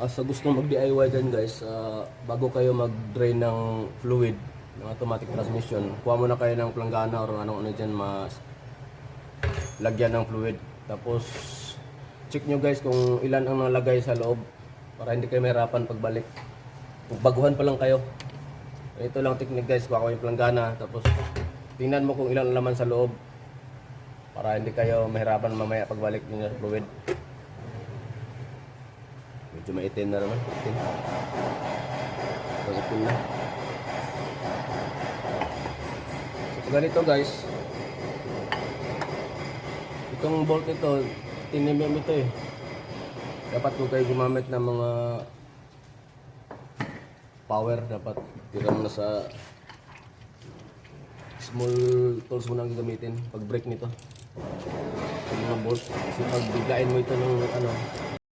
Sa gustong mag-DIY dyan guys, bago kayo mag-drain ng fluid ng automatic transmission, kuha muna kayo ng planggana or anong ano dyan lagyan ng fluid. Tapos check nyo guys kung ilan ang nalagay sa loob para hindi kayo mahirapan pagbalik. Kung baguhan pa lang kayo, ito lang technique guys, kuha ko yung planggana tapos tingnan mo kung ilan ang laman sa loob para hindi kayo mahirapan mamaya pagbalik nyo sa fluid. Medyo maitim na naman. Itim na. So ganito guys, itong bolt ito 10mm ito eh. Dapat kung kayo gumamit ng mga power, dapat tira mo na sa small tools mo nang gagamitin pag brake nito yung mga bolt. Kasi pag biglain mo ito ng ano,